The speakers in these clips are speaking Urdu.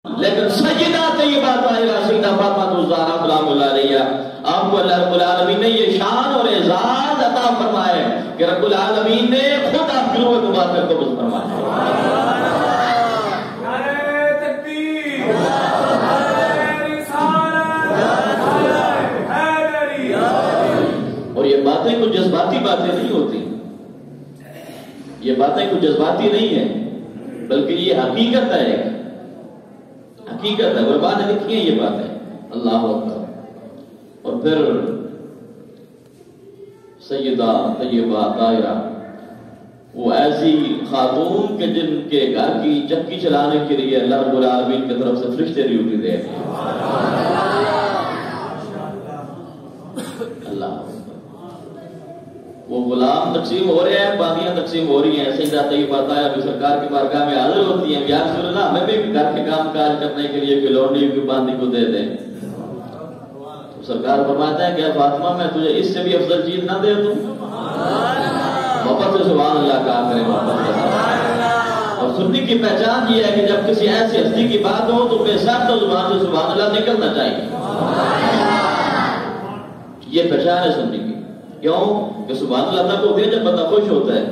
لیکن سیدہ طیبہ طاہرہ سیدہ فاطمہ الزہرا سلام اللہ علیہا آپ کو اللہ رب العالمین نے یہ شان اور اعزاز عطا فرمائے کہ رب العالمین نے خود آپ کی روح مبارک کو قبول فرمایا۔ اور یہ باتیں کوئی جذباتی باتیں نہیں ہوتی، یہ باتیں کوئی جذباتی نہیں ہے بلکہ یہ حقیقت ہے، حقیقت ہے، قربان نے لکھی ہیں یہ باتیں۔ اللہ اکبر۔ اور پھر سیدہ طیبہ طاہرہ وہ ایسی خاتون کے جن کے گھر کی چکی چلانے کے لیے اللہ رب العالمین کی طرف سے فرشتے ڈیوٹی دے رہے ہیں۔ اللہ وہ غلام تقسیم ہو رہے ہیں، باندیاں تقسیم ہو رہی ہیں، سیدہ طیبہ طاہرہ بھی سرکار کی بارگاہ میں حاضر ہوتی ہیں، یا رسول اللہ ہمیں بھی گھر کے کام کاج کرنے کے لیے کوئی لونڈی کوئی باندی کو دے دیں۔ تو سرکار فرماتے ہیں کہ فاطمہ میں تجھے اس سے بھی افضل چیز نہ دے دوں؟ محبت سے سبحان اللہ کہا کریں، محبت سے۔ اور سنی کی پہچان یہ ہے کہ جب کسی ایسی ہستی کی بات ہو تو بے سخت زبان سے سبحان اللہ نکلنا چاہیے، یہ پہچان ہے سنی کی۔ کیوں کہ سبحان اللہ تب ہوتی ہے جب بندہ خوش ہوتا ہے،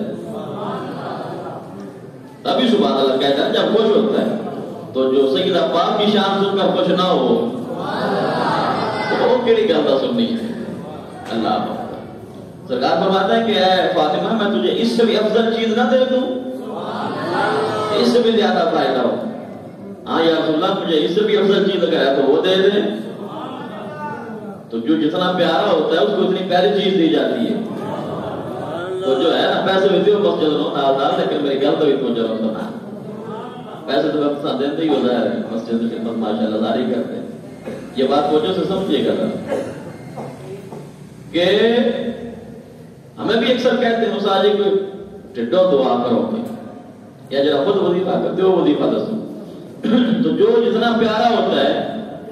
تبھی سبحان اللہ کہتا ہے جب خوش ہوتا ہے۔ تو جو سیدہ پاک کی شان سن کر خوش نہ ہو تو وہ کیڑی گل دا سننی ہے۔ اللہ سرکار فرماتا ہے کہ اے فاطمہ میں تجھے اس سے بھی افضل چیز نہ دے دوں، اس سے بھی زیادہ فائدہ ہو؟ ہاں یا رسول اللہ مجھے اس سے بھی افضل چیز اگر ہے تو وہ دے دیں۔ تو جو جتنا پیارا ہوتا ہے اس کو اتنی پیاری چیز دی جاتی ہے۔ تو جو ہے نا پیسے بھی دیو مسجد نو نازدار، لیکن میری گل تو بھی پہنچ رہا ہوتا نا، پیسے تو وقت ساتھ دیتے ہی ہوتا ہے، مسجد کی خدمت ماشاءاللہ جاری کرتے ہیں۔ یہ بات پہنچو سے سمجھیے گا کہ ہمیں بھی اکثر کہتے ہیں مساجد کوئی ٹھڈو دعا کرو یا جرا خود وظیفہ کرتے ہو وظیفہ دسو۔ تو جو جتنا پیارا ہوتا ہے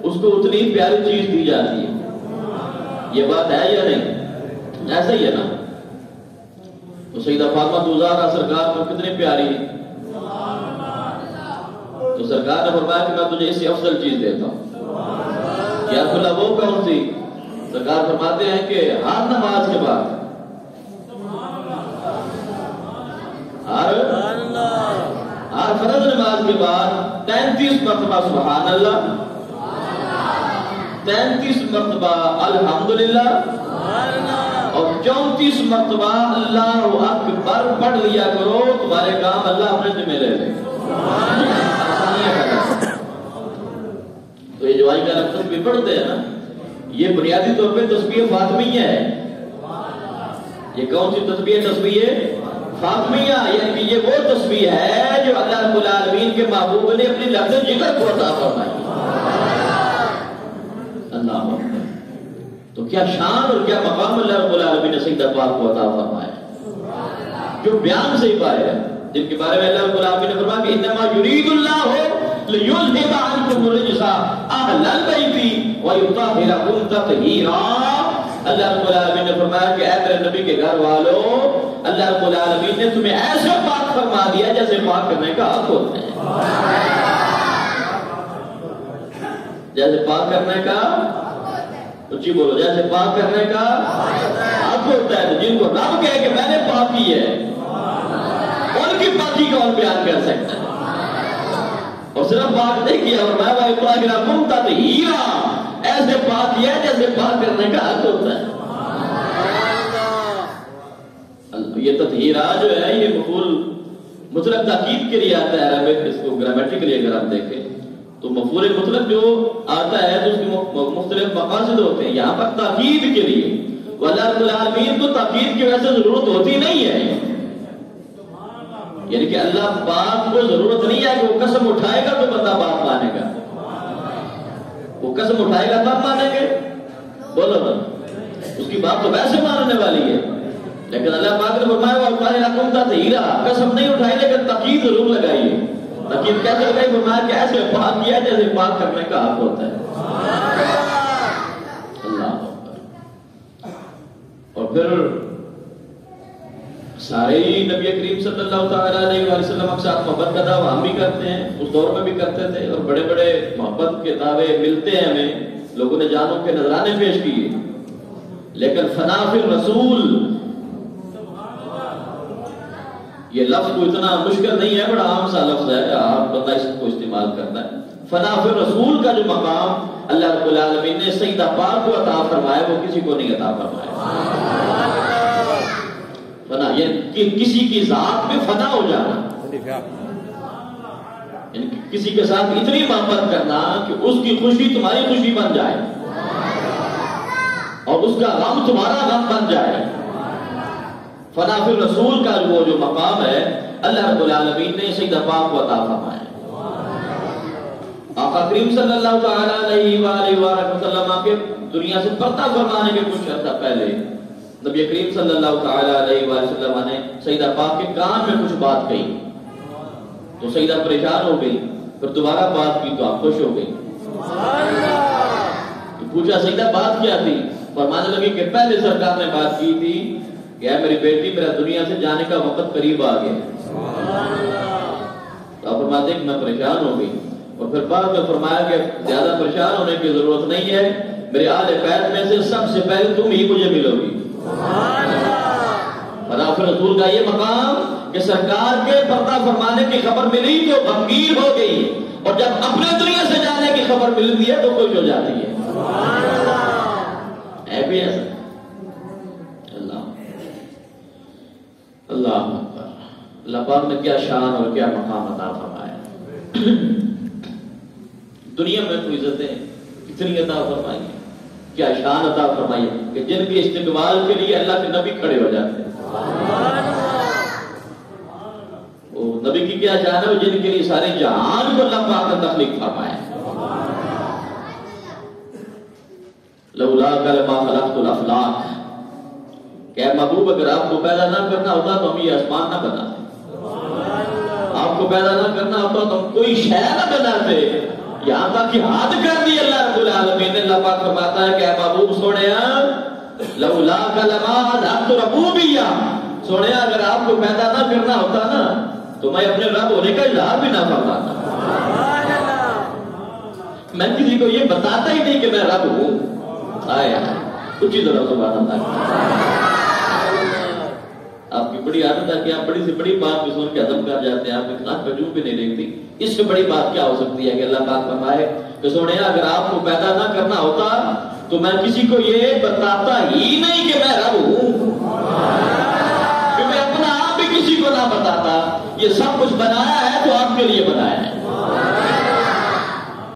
اس کو اتنی پیاری چیز دی جاتی ہے۔ یہ بات ہے یا نہیں؟ ایسا ہی ہے نا۔ تو سیدہ فاطمہ الزہرا سرکار کو کتنی پیاری ہے، تو سرکار نے فرمایا کہ میں تجھے اس سے افضل چیز دیتا ہوں۔ یا رسول اللہ وہ کون سی؟ سرکار فرماتے ہیں کہ ہر نماز کے بعد، ہر فرض نماز کے بعد 33 مرتبہ سبحان اللہ، 33 مرتبہ الحمدللہ اور 34 مرتبہ اللہ اکبر پڑھ لیا کرو، تمہارے کام اللہ اپنے ذمہ لے لے۔ تو یہ جو آئی کا تسبیح پڑھتے ہیں نا، یہ بنیادی طور پہ تسبیح فاطمیہ ہے۔ یہ کون سی تسبیح؟ تسبیح فاطمیہ، یعنی کہ یہ وہ تسبیح ہے جو اللہ رب العالمین کے محبوب نے اپنی لفظ جگر کو عطا فرمائی۔ اللہ اکبر۔ تو کیا شان اور کیا مقام اللہ رب العالمین نے سیدہ پاک کو عطا فرمایا، جو بیان سے ہی باہر ہے، جن کے بارے میں اللہ رب العالمین نے فرمایا کہ انما یرید اللہ لیذھب عنکم الرجس اہل البیت ویطہرکم تطہیرا۔ اللہ رب العالمین نے فرمایا کہ اے میرے نبی کے گھر والو، اللہ رب العالمین نے تمہیں ایسا پاک فرما دیا جیسے پاک کرنے کا حق ہوتا ہے، جیسے پاک کرنے کا، اچھی بولو، جیسے پاک کرنے کا حق ہوتا ہے۔ جن کو رب کہے کہ میں نے پاک کی ہے، ان کی پاکی کا اور بیان کر سکتا ہے، اور صرف پاک نہیں کیا، اور میں وَإِطْهِرَكُمْ تَطْهِيرًا، ایسے پاک کیا جیسے پاک کرنے کا حق ہوتا ہے۔ یہ تطہیرہ جو ہے یہ مفعول مطلق تاکید کے لیے آتا ہے عربک، اس کو گرامیٹیکلی اگر آپ دیکھیں تو مفعول مطلق جو آتا ہے تو اس کے مختلف مقاصد ہوتے ہیں۔ یہاں پر تاکید کے لیے، اللہ رب العالمین کو تاکید کی وجہ سے ضرورت ہوتی نہیں ہے، یعنی کہ اللہ پاک کو ضرورت نہیں ہے کہ وہ قسم اٹھائے گا تو بندہ بات مانے گا، وہ قسم اٹھائے گا تب مانیں گے، بولو نا، اس کی بات تو ویسے ماننے والی ہے۔ لیکن اللہ پاک نے فرمایا وَإِطْهِرَكُمْ تَطْهِيرًا، قسم نہیں اٹھائی لیکن تاکید ضرور لگائیے۔ تاکید کیسے لگائی؟ فرمایا کہ ایسے پاک کیا جیسے پاک کرنے کا حق ہوتا ہے۔ اللہ۔ اور پھر سارے ہی نبی کریم صلی اللہ تعالیٰ علیہ وآلہ وسلم کے ساتھ محبت کا دعویٰ ہم بھی کرتے ہیں، اس دور میں بھی کرتے تھے، اور بڑے بڑے محبت کے دعوے ملتے ہیں ہمیں، لوگوں نے جانوں کے نذرانے پیش کیے، لیکن فنا فی الرسول یہ لفظ کو اتنا مشکل نہیں ہے، بڑا عام سا لفظ ہے، آپ بندہ اس کو استعمال کرتا ہے۔ فنا فی الرسول کا جو مقام اللہ رب العالمین نے سیدہ پاک کو عطا فرمایا وہ کسی کو نہیں عطا فرمایا۔ فنا یہ کہ کسی کی ذات میں فنا ہو جانا، یعنی کسی کے ساتھ اتنی محبت کرنا کہ اس کی خوشی تمہاری خوشی بن جائے اور اس کا غم تمہارا غم بن جائے۔ فنا فی الرسول کا وہ جو مقام ہے اللہ رب العالمین نے سیدہ پاک کو عطا فرمایا۔ آقا کریم صلی اللہ تعالیٰ علیہ وآلہ وسلم کے دنیا سے پردہ فرمانے کے کچھ عرصہ پہلے نبی کریم صلی اللہ تعالیٰ علیہ وآلہ وسلم نے سیدہ پاک کے کان میں کچھ بات کہی تو سیدہ پریشان ہو گئی، پھر دوبارہ بات کی تو آپ خوش ہو گئی۔ پوچھا سیدہ بات کیا تھی؟ فرمانے لگی کہ پہلے سرکار نے بات کی تھی کہ اے میری بیٹی میرا دنیا سے جانے کا وقت قریب آ گیا، تو آپ فرماتے ہیں کہ میں پریشان ہو گئی، اور پھر بعد میں فرمایا کہ زیادہ پریشان ہونے کی ضرورت نہیں ہے، میرے آل بیت میں سے سب سے پہلے تم ہی مجھے ملو گی۔ فنا فی رسول کا یہ مقام کہ سرکار کے پردہ فرمانے کی خبر ملی تو غمگین ہو گئی، اور جب اپنے دنیا سے جانے کی خبر ملتی ہے تو خوش ہو جاتی ہے۔ ہے بھی ایسا؟ اللہ اکبر، اللہ پاک نے کیا شان اور کیا مقام عطا فرمایا۔ دنیا میں تو عزتیں کتنی عطا فرمائی ہیں، کیا شان عطا فرمائی ہے کہ جن کے استقبال کے لیے اللہ کے نبی کھڑے ہو جاتے ہیں۔ وہ نبی کی کیا شان ہے، جن کے لیے سارے جہان کو اللہ پاک نے تخلیق فرمایا۔ لولاک لما خلقت الافلاک، کہ اے محبوب اگر آپ کو پیدا نہ کرنا ہوتا تو ہم یہ آسمان نہ بناتے، آپ کو پیدا نہ کرنا ہوتا تو ہم کوئی شے نہ بناتے، یہاں تک کہ حد کر دی اللہ رب العالمین نے۔ اللہ پاک فرماتا ہے کہ اے محبوب سوڑیا لولاک لما خلقت ربوبیہ، سوڑیا اگر آپ کو پیدا نہ کرنا ہوتا نا تو میں اپنے رب ہونے کا اظہار بھی نہ فرماتا، میں کسی کو یہ بتاتا ہی نہیں کہ میں رب ہوں۔ آیا کچھ ہی طرح سبحان اللہ۔ آپ کی بڑی عادت ہے کہ آپ بڑی سے بڑی بات بھی سن کے ہضم کر جاتے ہیں، آپ اتنا کجو بھی نہیں دیکھتی، اس سے بڑی بات کیا ہو سکتی ہے کہ اللہ پاک فرمائے کہ سوڑیا اگر آپ کو پیدا نہ کرنا ہوتا تو میں کسی کو یہ بتاتا ہی نہیں کہ میں رب ہوں، کہ میں اپنا آپ بھی کسی کو نہ بتاتا۔ یہ سب کچھ بنایا ہے تو آپ کے لیے بنایا ہے۔